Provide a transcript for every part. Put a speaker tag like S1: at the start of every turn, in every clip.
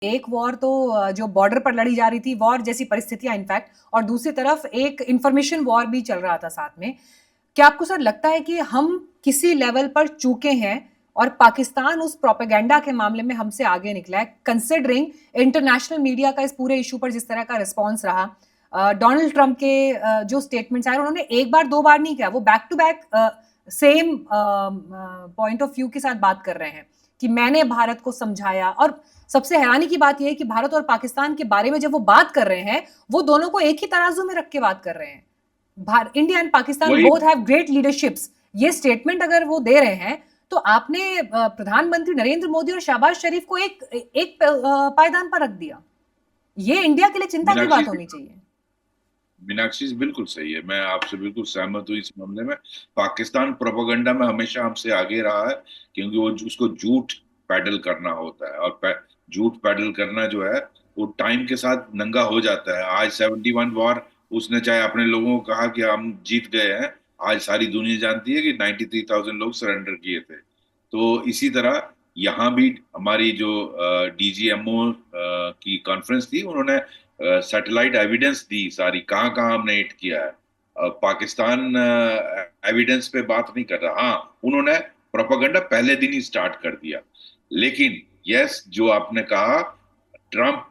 S1: एक वॉर तो जो बॉर्डर पर लड़ी जा रही थी, वॉर जैसी परिस्थितियां इनफैक्ट, और दूसरी तरफ एक इंफॉर्मेशन वॉर भी चल रहा था साथ में। क्या आपको सर लगता है कि हम किसी लेवल पर चूके हैं और पाकिस्तान उस प्रोपेगेंडा के मामले में हमसे आगे निकला है, कंसिडरिंग इंटरनेशनल मीडिया का इस पूरे इशू पर जिस तरह का रिस्पॉन्स रहा, डोनाल्ड ट्रंप के जो स्टेटमेंट्स आए उन्होंने एक बार दो बार नहीं किया, वो back to back same point of view के साथ बात कर रहे हैं कि मैंने भारत को समझाया। और सबसे हैरानी की बात यह है कि भारत और पाकिस्तान के बारे में जब वो बात कर रहे हैं, वो दोनों को एक ही तराजू में रख के बात कर रहे हैं। इंडिया एंड पाकिस्तान
S2: वही
S1: बोथ हैव ग्रेट लीडरशिप्स, ये स्टेटमेंट अगर वो दे रहे हैं तो आपने प्रधानमंत्री नरेंद्र मोदी और शहबाज शरीफ को एक एक पायदान पर रख दिया। ये इंडिया के लिए चिंता की
S2: मीनाक्षी
S1: बात होनी चाहिए।
S2: मीनाक्षी जी बिल्कुल सही है, मैं आपसे बिल्कुल सहमत हूँ इस मामले में। पाकिस्तान प्रोपेगेंडा में हमेशा हमसे आगे रहा है, क्योंकि वो उसको झूठ पैडल करना होता है, और झूठ पैडल करना जो है वो टाइम के साथ नंगा हो जाता है। आज 71 वॉर उसने चाहे अपने लोगों को कहा कि हम जीत गए हैं, आज सारी दुनिया जानती है कि 93,000 लोग सरेंडर किए थे। तो इसी तरह यहाँ भी हमारी जो डीजीएमओ की कॉन्फ्रेंस थी, उन्होंने सैटेलाइट एविडेंस दी सारी, कहाँ कहाँ हमने हिट किया है। पाकिस्तान एविडेंस पे बात नहीं कर रहा। हाँ, उन्होंने प्रोपेगेंडा पहले दिन ही स्टार्ट कर दिया। लेकिन यस, जो आपने कहा, Trump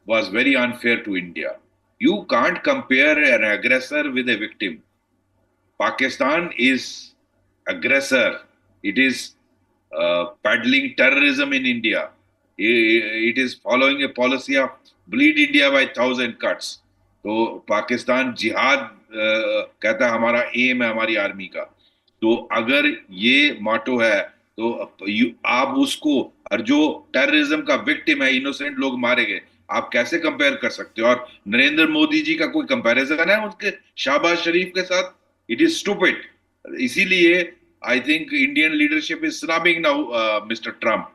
S2: was very unfair to India. You can't compare an aggressor with a victim. Pakistan is aggressor. It is peddling terrorism in India. It is following a policy of bleed India by 1,000 cuts. तो पाकिस्तान जिहाद कहता है, हमारा M है हमारी army का। तो अगर ये मोटो है तो आप उसको, और जो टेररिज्म का विक्टिम है, इनोसेंट लोग मारे गए, आप कैसे कंपेयर कर सकते हो? और नरेंद्र मोदी जी का कोई कंपैरिजन है उनके शहबाज शरीफ के साथ? It is stupid. इसीलिए I think Indian leadership is snubbing now mister Trump.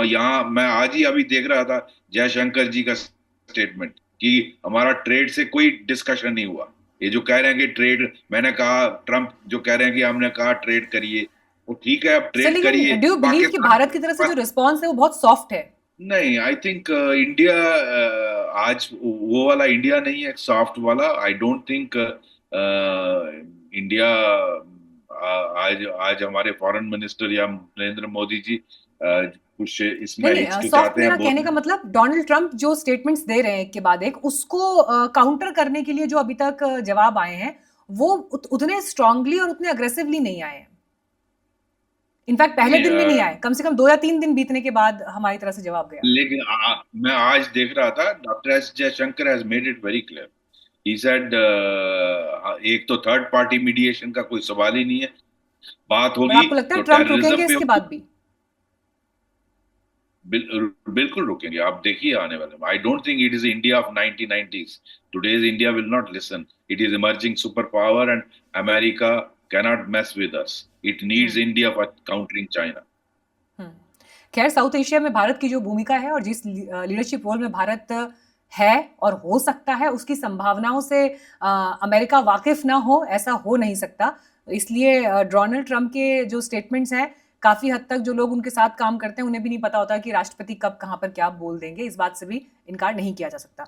S2: यहाँ मैं आज ही अभी देख रहा था जयशंकर जी का स्टेटमेंट कि हमारा ट्रेड से कोई डिस्कशन नहीं हुआ। ये जो कह रहे हैं कि ट्रेड, मैंने कहा, ट्रम्प जो कह रहे हैं कि हमने कहा ट्रेड करिए, वो ठीक है, आप
S1: सर
S2: ट्रेड
S1: लेकिन
S2: करिए
S1: डू यू बिलीव कि
S2: पाकिस्तान।
S1: भारत की तरफ से जो रिस्पॉन्स है वो बहुत सॉफ्ट है?
S2: नहीं, आई थिंक इंडिया आज वो वाला इंडिया नहीं है, सॉफ्ट वाला। आई डोंट थिंक इंडिया आज आज हमारे फॉरेन मिनिस्टर या नरेंद्र मोदी जी कुछ इसमें
S1: नहीं नहीं, सॉफ्ट
S2: हिचकिचाते हैं
S1: मेरा कहने का
S2: बोलने।
S1: मतलब डोनाल्ड ट्रंप जो स्टेटमेंट्स दे रहे हैं एक के बाद एक, उसको काउंटर करने के लिए जो अभी तक जवाब आए हैं वो उतने स्ट्रांगली और उतने अग्रेसिवली नहीं आए हैं। इनफैक्ट पहले
S2: नहीं
S1: दिन भी नहीं आए, कम से कम 2 या 3 दिन बीतने के बाद हमारी तरफ से जवाब गया।
S2: लेकिन मैं आज देख रहा था, doctor S Jaishankar has made it very clear. He said एक तो थर्ड पार्टी मीडिएशन का कोई सवाल ही नहीं है। बात
S1: और
S2: होगी
S1: आपको लगता है
S2: तो
S1: ट्रंप
S2: टेररिज्म
S1: रुकेंगे
S2: पे
S1: इसके
S2: होगी।
S1: बाद भी?
S2: बिल्कुल रुकेंगे, आप देखिए आने वाले में। I don't think it is India of 1990s। Today's India will not listen. It is emerging super power and America cannot mess with us. It needs
S1: hmm.
S2: India for countering China.
S1: Hmm. खैर, South Asia में भारत की जो भूमिका है और जिस leadership role में भारत है और हो सकता है, उसकी संभावनाओं से अमेरिका वाकिफ ना हो, ऐसा हो नहीं सकता। इसलिए डोनाल्ड ट्रंप के जो स्टेटमेंट्स हैं, काफी हद तक जो लोग उनके साथ काम करते हैं उन्हें भी नहीं पता होता कि राष्ट्रपति कब कहां पर क्या बोल देंगे। इस बात से भी इनकार नहीं किया जा सकता।